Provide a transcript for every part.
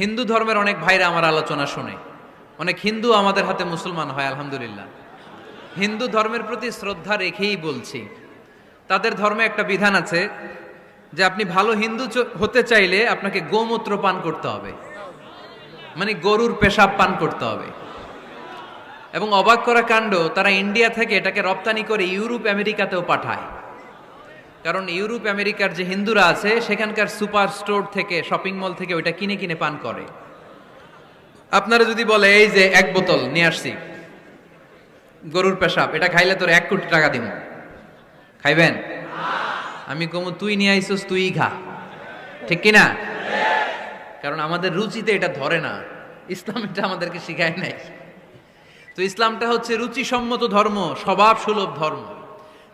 হিন্দু ধর্মের অনেক ভাইরা আমার আলোচনা শুনে, অনেক হিন্দু আমাদের হাতে মুসলমান হয় আলহামদুলিল্লাহ। হিন্দু ধর্মের প্রতি শ্রদ্ধা রেখেই বলছি, তাদের ধর্মে একটা বিধান আছে যে আপনি ভালো হিন্দু হতে চাইলে আপনাকে গোমূত্র পান করতে হবে, মানে গরুর পেশাব পান করতে হবে। এবং অবাক করা কাণ্ড, তারা ইন্ডিয়া থেকে এটাকে রপ্তানি করে ইউরোপ আমেরিকাতেও পাঠায়। কারণ ইউরোপ আমেরিকার যে হিন্দুরা আছে সেখানকার সুপার স্টোর থেকে, শপিং মল থেকে ওইটা কিনে কিনে পান করে। আপনারা যদি বলে এই যে 1 বোতল নিয়ে আসছি গরুর পেশাব, এটা খাইলে তোর 1 কোটি টাকা দিব, খাইবেন? আমি কমু তুই নিয়ে আইসোস, তুই খা, ঠিক কিনা? কারণ আমাদের রুচিতে এটা ধরে না, ইসলাম এটা আমাদেরকে শিখায় নাই। তো ইসলামটা হচ্ছে রুচিসম্মত ধর্ম, স্বভাব সুলভ ধর্ম।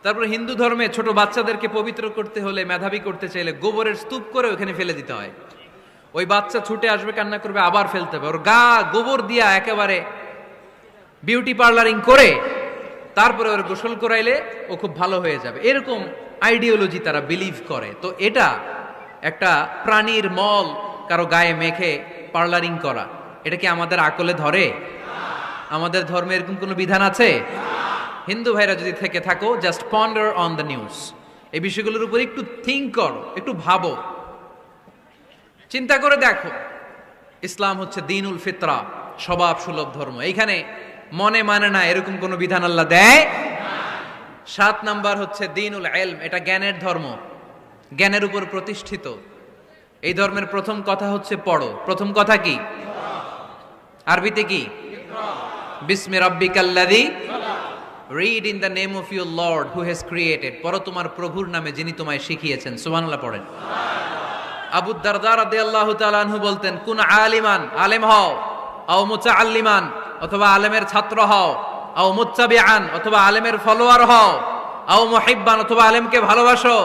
তারপরে হিন্দু ধর্মে ছোট বাচ্চাদেরকে পবিত্র করতে হলে, মেধাবী করতে চাইলে গোবরের স্তূপ করে ওখানে ফেলে দিতে হয়। ওই বাচ্চা ছুটে আসবে, কান্না করবে, আবার ফেলতে হবে। ওর গা গোবর দিয়া একেবারে বিউটি পার্লারিং করে তারপরে ওর গোসল করাইলে ও খুব ভালো হয়ে যাবে, এরকম আইডিওলজি তারা বিলিভ করে। তো এটা একটা প্রাণীর মল কারো গায়ে মেখে পার্লারিং করা, এটা কি আমাদের আকলে ধরে? আমাদের ধর্মে এরকম কোনো বিধান আছে? হিন্দু ভাইরা যদি থেকে থাকো, just ponder on the news, এই বিষয়গুলোর উপর একটু থিঙ্ক করো, একটু ভাবো, চিন্তা করে দেখো। ইসলাম হচ্ছে দ্বীনুল ফিতরা, স্বভাব সুলভ ধর্ম। এইখানে মনে মানে না এরকম কোনো বিধান আল্লাহ দেয়। 7 নাম্বার হচ্ছে দ্বীনুল ইলম, এটা জ্ঞানের ধর্ম, জ্ঞানের উপর প্রতিষ্ঠিত। এই ধর্মের প্রথম কথা হচ্ছে পড়ো। প্রথম কথা কি? আরবিতে কি? বিসমি রাব্বিকাল্লাযী, read in the name of your lord who has created. পড়ো তোমার প্রভুর নামে যিনি তোমায় শিখিয়েছেন। সুবহানাল্লাহ পড়েন। আবু দারদা রাদিয়াল্লাহু তাআলা আনহু বলতেন, কুন আলিমান, আলেম হও, আও মুতাআল্লিমান, অথবা আলেমের ছাত্র হও, আও মুত্তাবিআন, অথবা আলেমের ফলোয়ার হও, আও মুহিব্বান, অথবা আলেমকে ভালোবাসো,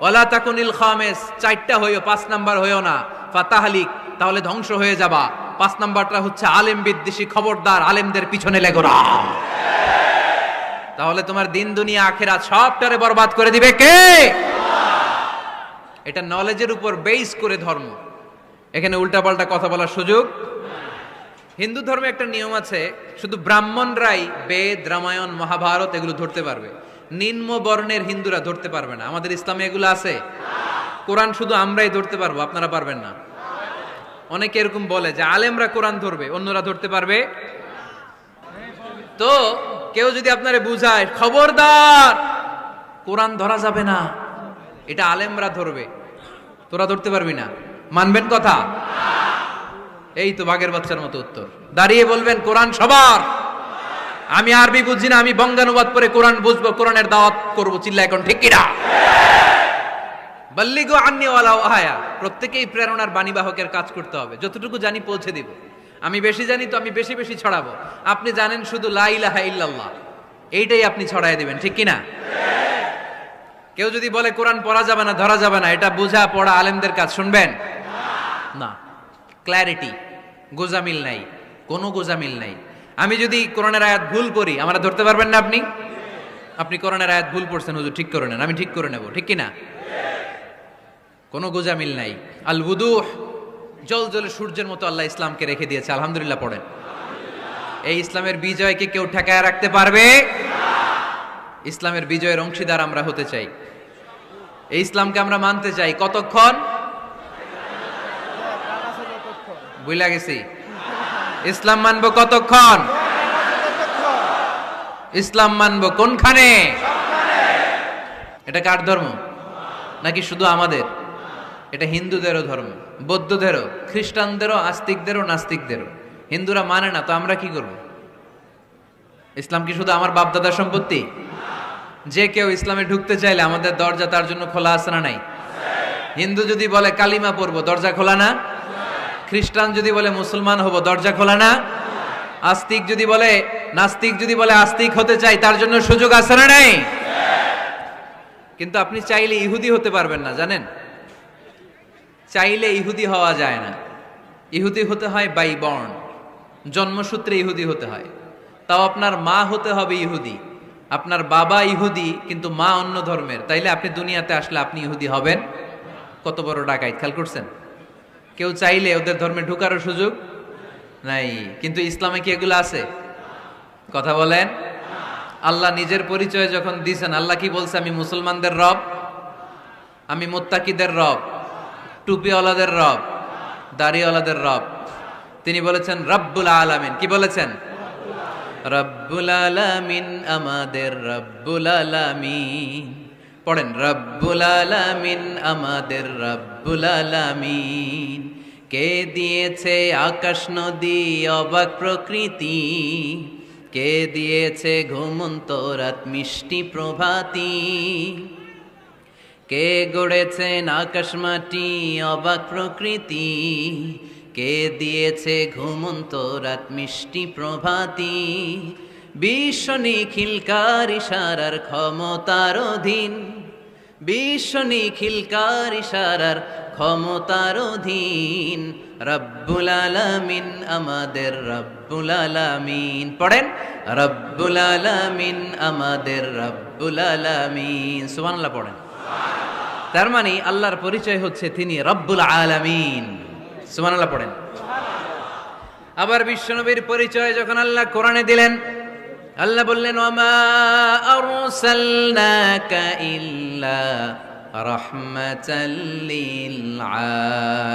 ওয়ালা তাকুনিল খামিস, 4টা হইও, 5 নাম্বার হইও না, ফাতাহলিক, তাহলে ধ্বংস হয়ে যাবা। 5 নাম্বারটা হচ্ছে আলেম বিদ্বেষী, খবরদার আলেমদের পিছনে লেগো না, তাহলে তোমার দিন দুনিয়া আখিরাত সবটারে বরবাদ করে দিবে কে? এটা নলেজের উপর বেস করে ধর্ম, এখানে উল্টাপাল্টা কথা বলার সুযোগ। হিন্দু ধর্মে একটা নিয়ম আছে, শুধু ব্রাহ্মণরাই বেদ, রামায়ণ, মহাভারত এগুলো ধরতে পারবে, নিম্ন বর্ণের হিন্দুরা ধরতে পারবে না। আমাদের ইসলামে এগুলো আছে। কোরআন শুধু আমরাই ধরতে পারবো, আপনারা পারবেন না। অনেকে এরকম বলে যে আলেমরা কোরআন ধরবে, অন্যরা ধরতে পারবে। তো কেউ যদি আপনারে বুঝায় খবরদার কোরআন ধরা যাবে না, এটা আলেমরা ধরবে, তোরা ধরতে পারবি না, মানবেন কথা? এই তো বাঘের বাচ্চার মতো উত্তর। দাঁড়িয়ে বলবেন কোরআন সবার। আমি আরবি বুঝি না, আমি বঙ্গানুবাদ করে কোরআন বুঝবো, কোরআনের দাওয়াত করবো, চিল্লা এখন ঠিক কিনা? বাল্লিগু আন্নি ওয়ালাউ আয়া, প্রত্যেকেই প্রেরণার বাণীবাহকের কাজ করতে হবে। যতটুকু জানি পৌঁছে দিব। আমি বেশি জানি তো আমি বেশি বেশি ছড়াবো। আপনি জানেন শুধু লা ইলাহা ইল্লাল্লাহ, এইটাই আপনি ছড়ায় দিবেন, ঠিক কিনা? কেউ যদি বলে কোরআন পড়া যাবে না, ধরা যাবে না, এটা বোঝা পড়া আলেমদের কাজ, শুনবেন না। ক্ল্যারিটি, গোজামিল নাই, কোনো গোজামিল নাই। আমি যদি কোরআনের আয়াত ভুল করি, আমরা ধরতে পারবেন না। আপনি কোরআনের আয়াত ভুল পড়ছেন, হুজুর ঠিক করে নেন, আমি ঠিক করে নেব, ঠিক কিনা? কোনো গোজামিল নাই। আল বুদুহ, জল জলে সূর্যের মতো আল্লাহ ইসলামকে রেখে দিয়েছে, আলহামদুলিল্লাহ পড়েন। এই ইসলামের বিজয়কে কেউ ঠেকায় রাখতে পারবে? ইসলামের বিজয়ের অংশীদার আমরা হতে চাই, এই ইসলামকে আমরা মানতে চাই। কতক্ষণ? বুঝলা গেছি। ইসলাম মানবো কতক্ষণ? ইসলাম মানবো কোনখানে? এটা কার ধর্ম? নাকি শুধু আমাদের? এটা হিন্দুদেরও ধর্ম, বৌদ্ধদেরও, খ্রিস্টানদেরও, আস্তিকদেরও, নাস্তিকদেরও। হিন্দুরা মানে না তো আমরা কি করব? ইসলাম কি শুধু আমার বাপদাদার সম্পত্তি? যে কেউ ইসলামে ঢুকতে চাইলে আমাদের দরজা তার জন্য খোলা আছে না নাই? হিন্দু যদি বলে কালিমা পড়বো, দরজা খোলা না? খ্রিস্টান যদি বলে মুসলমান হব, দরজা খোলা না? আস্তিক যদি বলে, নাস্তিক যদি বলে আস্তিক হতে চাই, তার জন্য সুযোগ আছে না নাই? কিন্তু আপনি চাইলে ইহুদি হতে পারবেন না, জানেন? চাইলে ইহুদি হওয়া যায় না। ইহুদি হতে হয় বাই বর্ন, জন্মসূত্রে ইহুদি হতে হয়। তাও আপনার মা হতে হবে ইহুদি, আপনার বাবা ইহুদি কিন্তু মা অন্য ধর্মের, তাইলে আপনি দুনিয়াতে আসলে আপনি ইহুদি হবেন? কত বড় ডাকাইত, খেয়াল করছেন? কেউ চাইলে ওদের ধর্মে ঢুকারও সুযোগ নাই। কিন্তু ইসলামে কি এগুলো আছে? কথা বলেন। আল্লাহ নিজের পরিচয় যখন দিয়েছেন, আল্লাহ কি বলছে? আমি মুসলমানদের রব, আমি মুত্তাকিদের রব, টুপিওয়ালাদের রব, দাড়িওয়ালাদের রব। তিনি বলেছেন রব্বুল আলামিন। কি বলেছেন? রব্বুল আলামিন, আমাদের রব্বুল আলামিন। পড়েন, রব্বুল আলামিন, আমাদের রব্বুল আলামিন। কে দিয়েছে আকাশ নদী অবাক প্রকৃতি, কে দিয়েছে ঘুমন্ত রাত মিষ্টি প্রভাতী, কে গড়েছেন আকাশ মাটি অবাক প্রকৃতি, কে দিয়েছে ঘুমন্ত রাত মিষ্টি প্রভাতী। বিশ্ব নিখিলকার ইশারার ক্ষমতার অধীন, বিশ্ব নিখিলকার ইশারার ক্ষমতার অধীন। রব্বুল আলামিন, আমাদের রব্বুল আলামিন। পড়েন, রব্বুল আলামিন, আমাদের রব্বুল আলামিন। সুবহানাল্লাহ পড়েন। তার মানে আল্লাহর পরিচয় হচ্ছে তিনি রব্বুল আলামিন। সুবহানাল্লাহ পড়েন। আবার বিশ্বনবীর পরিচয় যখন আল্লাহ কোরআনে দিলেন, আল্লাহ বললেন, ওয়ামা আরসালনাকা ইল্লা রাহমাতাল লিল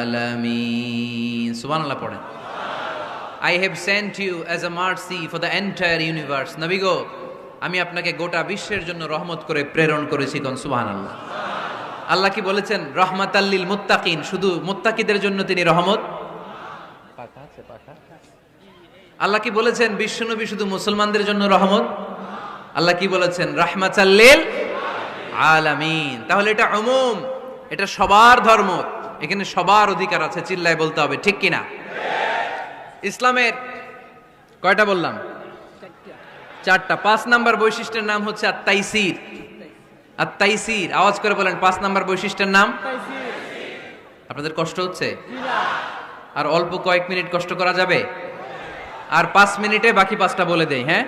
আলামিন। সুবহানাল্লাহ পড়েন। I have sent you as a mercy for the entire universe. নবী গো, আমি আপনাকে গোটা বিশ্বের জন্য রহমত করে প্রেরণ করেছি। কোন সুবহানাল্লাহ। আল্লাহ কি বলেছেন? রহমাতাল লিল মুত্তাকিন, শুধু মুত্তাকিদের জন্য তিনি রহমত। আল্লাহ কি বলেছেন? বিশ্বনবী শুধু মুসলমানদের জন্য রহমত। আল্লাহ কি বলেছেন? রাহমাতাল লিল আলামিন। তাহলে এটা উমুম, এটা সবার ধর্ম, এখানে সবার অধিকার আছে। চিল্লায় বলতে হবে, ঠিক কিনা? ইসলামের কয়টা বললাম? চারটা। 5 নাম্বার বৈশিষ্ট্যের নাম হচ্ছে আত-তাইসির। আত-তাইসির, আওয়াজ করে বলেন, 5 নাম্বার বৈশিষ্ট্যের নাম। আপনাদের কষ্ট হচ্ছে? আর অল্প কয়েক মিনিট কষ্ট করা যাবে? আর 5 মিনিটে বাকি 5টা বলে দেই। হ্যাঁ,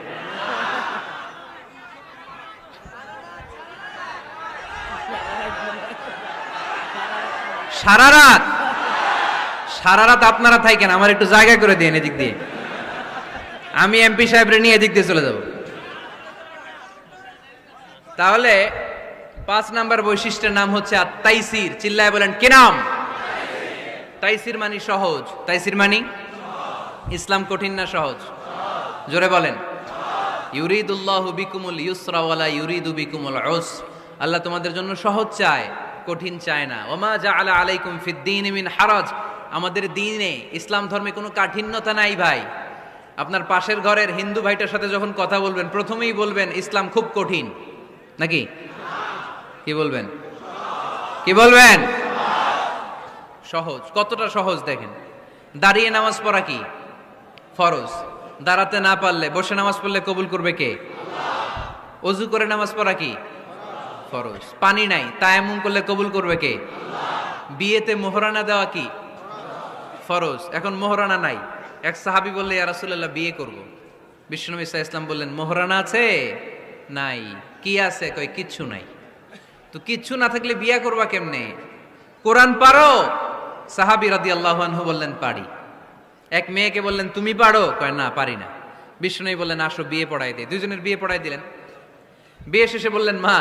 সারা রাত, সারা রাত আপনারা থাকেন, আমার একটু জায়গা করে দিন এদিক দিয়ে। আমি এমপি সাহেবরে নিয়ে এদিক দিয়ে চলে যাব। তাহলে 5 নাম্বার বৈশিষ্ট্যের নাম হচ্ছে আত-তাইসির। চিল্লায় বলেন, কি নাম? তাইসির মানে সহজ। তাইসির মানে ইসলাম কঠিন না সহজ? জোরে বলেন। ইউরিদুল্লাহু বিকুমুল ইউসরা ওয়ালা ইউরিদু বিকুমুল উসর। আল্লাহ তোমাদের জন্য সহজ চায়, কঠিন চায় না। ওমা জাআলা আলাইকুম ফিদ-দীনি মিন হারাজ। আমাদের দ্বীনে, ইসলাম ধর্মে কোনো কাঠিন্যতা নাই ভাই। আপনার পাশের ঘরের হিন্দু ভাইটার সাথে যখন কথা বলবেন, প্রথমেই বলবেন ইসলাম খুব কঠিন, নাকি? কি বলবেন? কি বলবেন? সহজ। কতটা সহজ দেখেন। দাঁড়িয়ে নামাজ পড়া কি ফরজ, দাঁড়াতে না পারলে বসে নামাজ পড়লে কবুল করবে কে? আল্লাহ। ওযু করে নামাজ পড়া কি ফরজ। পানি নাই, তায়াম্মুম করলে কবুল করবে কে? আল্লাহ। বিয়েতে মোহরানা দেওয়া কি ফরজ। এখন মোহরানা নাই। এক সাহাবী বললে, ইয়া রাসূলুল্লাহ, বিয়ে করব। বিশ্বনবী সাল্লাল্লাহু আলাইহি ওয়াসাল্লাম বললেন, মোহরানা আছে? নাই। কি আছে? কয় কিচ্ছু নাই। তো কিচ্ছু না থাকলে বিয়ে করবা কেমনে? কোরআন পারো? সাহাবী রাদিয়াল্লাহু আনহু বললেন, পারি। এক মেয়েকে বললেন, তুমি পারো? কয় না, পারি না। বিশ্বনবী বললেন, আসো বিয়ে পড়াই দেই। দুইজনের বিয়ে পড়াই দিলেন। বিয়ে শেষে বললেন, মা,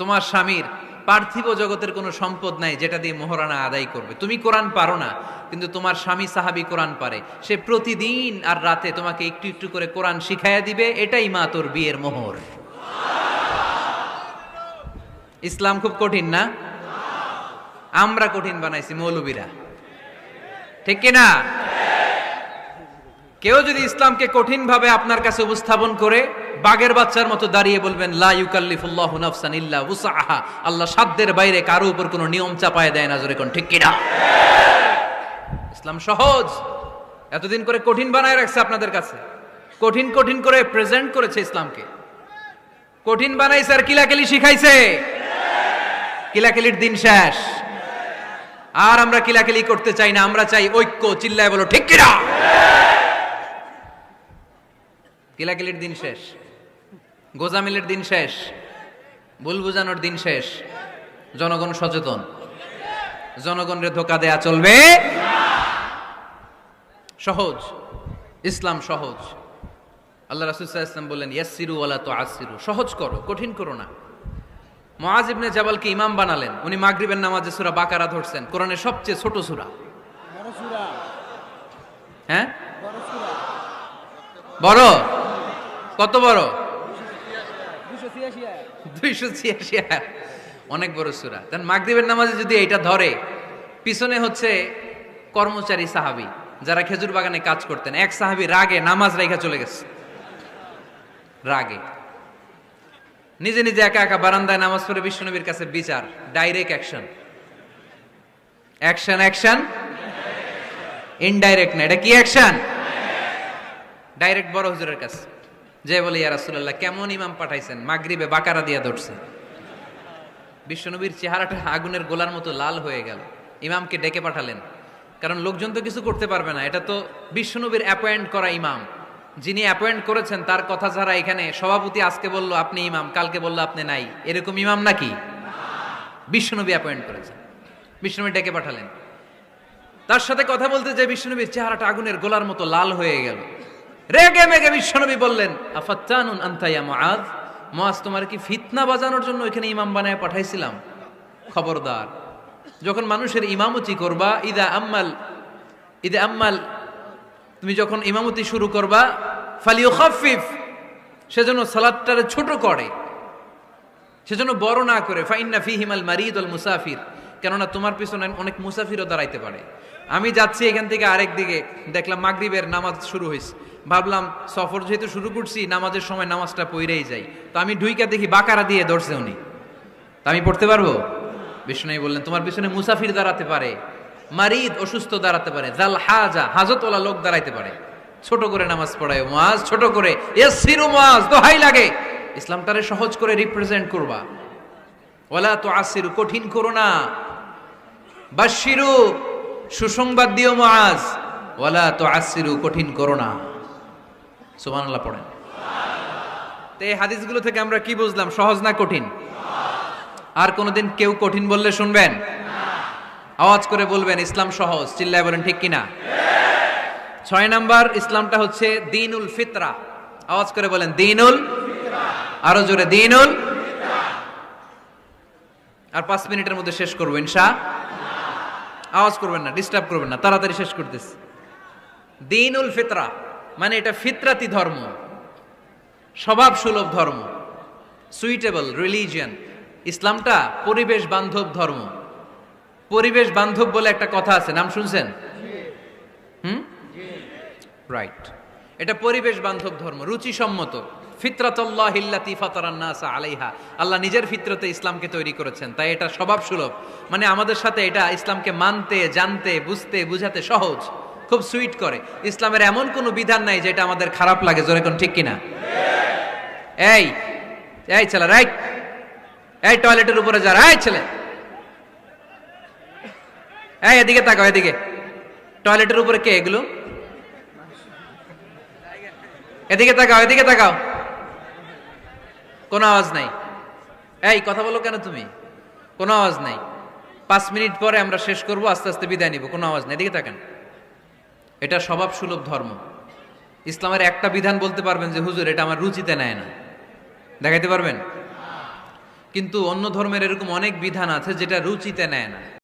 তোমার স্বামীর পার্থিব জগতের কোনো সম্পদ নাই যেটা দিয়ে মোহরানা আদায় করবে। তুমি কোরআন পারো না, কিন্তু তোমার স্বামী সাহাবী কোরআন পারে। সে প্রতিদিন আর রাতে তোমাকে একটু একটু করে কোরআন শিখাইয়া দিবে। এটাই মা তোর বিয়ের মোহর। ইসলাম খুব কঠিন না? আমরা কঠিন বানাইছি মৌলবীরা, ঠিক কিনা? কেউ যদি ইসলামকে কঠিন ভাবে আপনার কাছে উপস্থাপন করে, বাঘের বাচ্চার মতো দাঁড়িয়ে বলবেন, লা ইউকাল্লিফুল্লাহু নাফসান ইল্লা উসআহা। আল্লাহ সাধ্যের বাইরে কারো উপর কোনো নিয়ম চাপায় দেয় না। জোরে কোন ঠিক কিনা? ইসলাম সহজ। এতদিন করে কঠিন বানায় রাখছে আপনাদের কাছে, কঠিন কঠিন করে প্রেজেন্ট করেছে ইসলামকে। কঠিন বানাইছে আর কিলাকিলি শিখাইছে। কিলাকিলির দিন শেষ। আর আমরা কিলাকিলি করতে চাই না, আমরা চাই ঐক্য। চিল্লায় বলো ঠিক কিনা? কিলাকিলির দিন শেষ, গোজামিলের দিন শেষ, ভুল বুঝানোর দিন শেষ। জনগণ সচেতন, জনগণরে ধোকা দেয়া চলবে সহজ, ইসলাম সহজ। আল্লাহ রাসূল সাল্লাল্লাহু আলাইহি ওয়াসাল্লাম বললেন ইয়াসসিরু ওয়ালা তুআসসিরু, সহজ করো, কঠিন করো না। মুআজ ইবনে জাবালকে ইমাম বানালেন, উনি মাগরিবের নামাজে সূরা বাকারা ধরছেন, কোরআনের সবচেয়ে ছোট সূরা। বড় সূরা, হ্যাঁ বড় সূরা, বড়, কত বড়? 286 আয়াত। 286 আয়াত, অনেক বড় সূরা। দেন মাগরিবের নামাজে যদি এটা ধরে, পিছনে হচ্ছে কর্মচারী সাহাবী যারা খেজুর বাগানে কাজ করতেন, এক সাহাবী রাগে নামাজ রাইখা চলে গেছে, রাগে নিজে নিজে একা একা বারান্দায় নামাজ পড়ে বিশ্বনবীর কাছে বিচার, direct action, action action, indirect না, এটা কি অ্যাকশন? ডাইরেক্ট বড় হুজুরের কাছে যে বলে ইয়া রাসূলুল্লাহ কেমন ইমাম পাঠাইছেন, মাগরিবে বাকারা দিয়া ধরছে। বিশ্বনবীর চেহারাটা আগুনের গোলার মতো লাল হয়ে গেল। ইমামকে ডেকে পাঠালেন, কারণ লোকজন তো কিছু করতে পারবে না, এটা তো বিশ্বনবীর অ্যাপয়েন্ট করা ইমাম। যিনি অ্যাপয়েন্ট করেছেন তার কথা ছাড়া এখানে সভাপতি আজকে বলল আপনি ইমাম, কালকে বলল আপনি নাই, এরকম ইমাম নাকি? বিশ্বনবী অ্যাপয়েন্ট করেছেন। বিশ্বনবী ডেকে পাঠালেন, তার সাথে কথা বলতে যে বিশ্বনবীর চেহারাটা আগুনের গোলার মতো লাল হয়ে গেল। রেগে মেগে বিশ্বনবী বললেন আফাত্তানুন আনতা ইয়া মুআজ, মুআজ তোমার কি ফিতনা বাজানোর জন্য এখানে ইমাম বানায় পাঠাইছিলাম? খবরদার, যখন মানুষের ইমামতি করবা, ইদা আম্মাল তুমি যখন ইমামতি শুরু করবা, ফালিউখাফফিফ, সেজন্য সালাতটারে ছোট করে, সেজন্য বড় না করে। ফাইন্না ফিহিমাল মারিদ ওয়াল মুসাফির, কেননা তোমার পিছনে অনেক মুসাফিরও দাঁড়াইতে পারে। আমি যাচ্ছি এখান থেকে আরেক দিকে, দেখলাম মাগরিবের নামাজ শুরু হয়েছে, ভাবলাম সফর যেহেতু শুরু করছি নামাজের সময় নামাজটা পড়েই যাই, তো আমি ঢুইকা দেখি বাকারা দিয়ে ধরছে উনি, তা আমি পড়তে পারবো? বিষ্ণু বললেন তোমার পিছনে মুসাফির দাঁড়াতে পারে, মারিদ অসুস্থ দাঁড়াতে পারে, জাল হাজা হাজতওয়ালা লোক দাঁড়াইতে পারে। ছোট করে নামাজ পড়ায় মুআজ, ছোট করে, ইয়াসসিরু মুআজ, দোহাই লাগে ইসলামটারে সহজ করে রিপ্রেজেন্ট করবা। ওয়ালা তুআসসিরু, কঠিন করো না। বাশশিরু, সুসংবাদ দিও মুআজ, ওয়ালা তুআসসিরু, কঠিন করো না। সুবহানাল্লাহ পড়েন। তো এই হাদিসগুলো থেকে আমরা কি বুঝলাম? সহজ না কঠিন? আর কোনোদিন কেউ কঠিন বললে শুনবেন? আওয়াজ করে বলবেন ইসলাম সহজ, চিল্লায় বলেন ঠিক কিনা? 6 নাম্বার, ইসলামটা হচ্ছে দ্বীনুল ফিতরা। আওয়াজ করে বলেন দ্বীনুল ফিতরা, আরো জোরে দ্বীনুল ফিতরা। আর 5 মিনিটের মধ্যে শেষ করবো ইনশাআল্লাহ। আওয়াজ করবেন না, ডিস্টার্ব করবেন না, তাড়াতাড়ি শেষ করতেছি। দ্বীনুল ফিতরা মানে এটা ফিতরাতি ধর্ম, স্বভাব সুলভ ধর্ম, সুইটেবল রিলিজিয়ন। ইসলামটা পরিবেশ বান্ধব ধর্ম। পরিবেশ বান্ধব বলে একটা কথা আছে, নাম শুনছেন? রাইট, এটা পরিবেশ বান্ধব ধর্ম, রুচিসম্মত। ফিতরাতুল্লাহিল্লাতী ফাতারান নাস আলাইহা, আল্লাহ নিজের ফিতরতে ইসলামকে তৈরি করেছেন, তাই এটা স্বভাব সুলভ। মানে আমাদের সাথে এটা ইসলামকে মানতে, জানতে, বুঝতে, বুঝাতে সহজ, খুব সুইট করে। ইসলামের এমন কোনো বিধান নাই যেটা আমাদের খারাপ লাগে, জোরে কোন ঠিক কিনা? এই এই ছেলে, রাইট, এই টয়লেটের উপরে যা, এই ছেলে, এই এদিকে তাকাও, এদিকে। টয়লেটের উপরে কে এগুলো? এদিকে তাকাও, এদিকে তাকাও। কোনো আওয়াজ নাই। এই কথা বলো কেন তুমি? কোনো আওয়াজ নাই। 5 মিনিট পরে আমরা শেষ করব, আস্তে আস্তে বিদায় নিব, কোনো আওয়াজ নাই। এদিকে তাকান। এটা স্বভাব সুলভ ধর্ম। ইসলামের একটা বিধান বলতে পারবেন যে হুজুর এটা আমার রুচিতে নেয় না, দেখাইতে পারবেন? কিন্তু অন্য ধর্মের এরকম অনেক বিধান আছে যেটা রুচিতে নেয় না।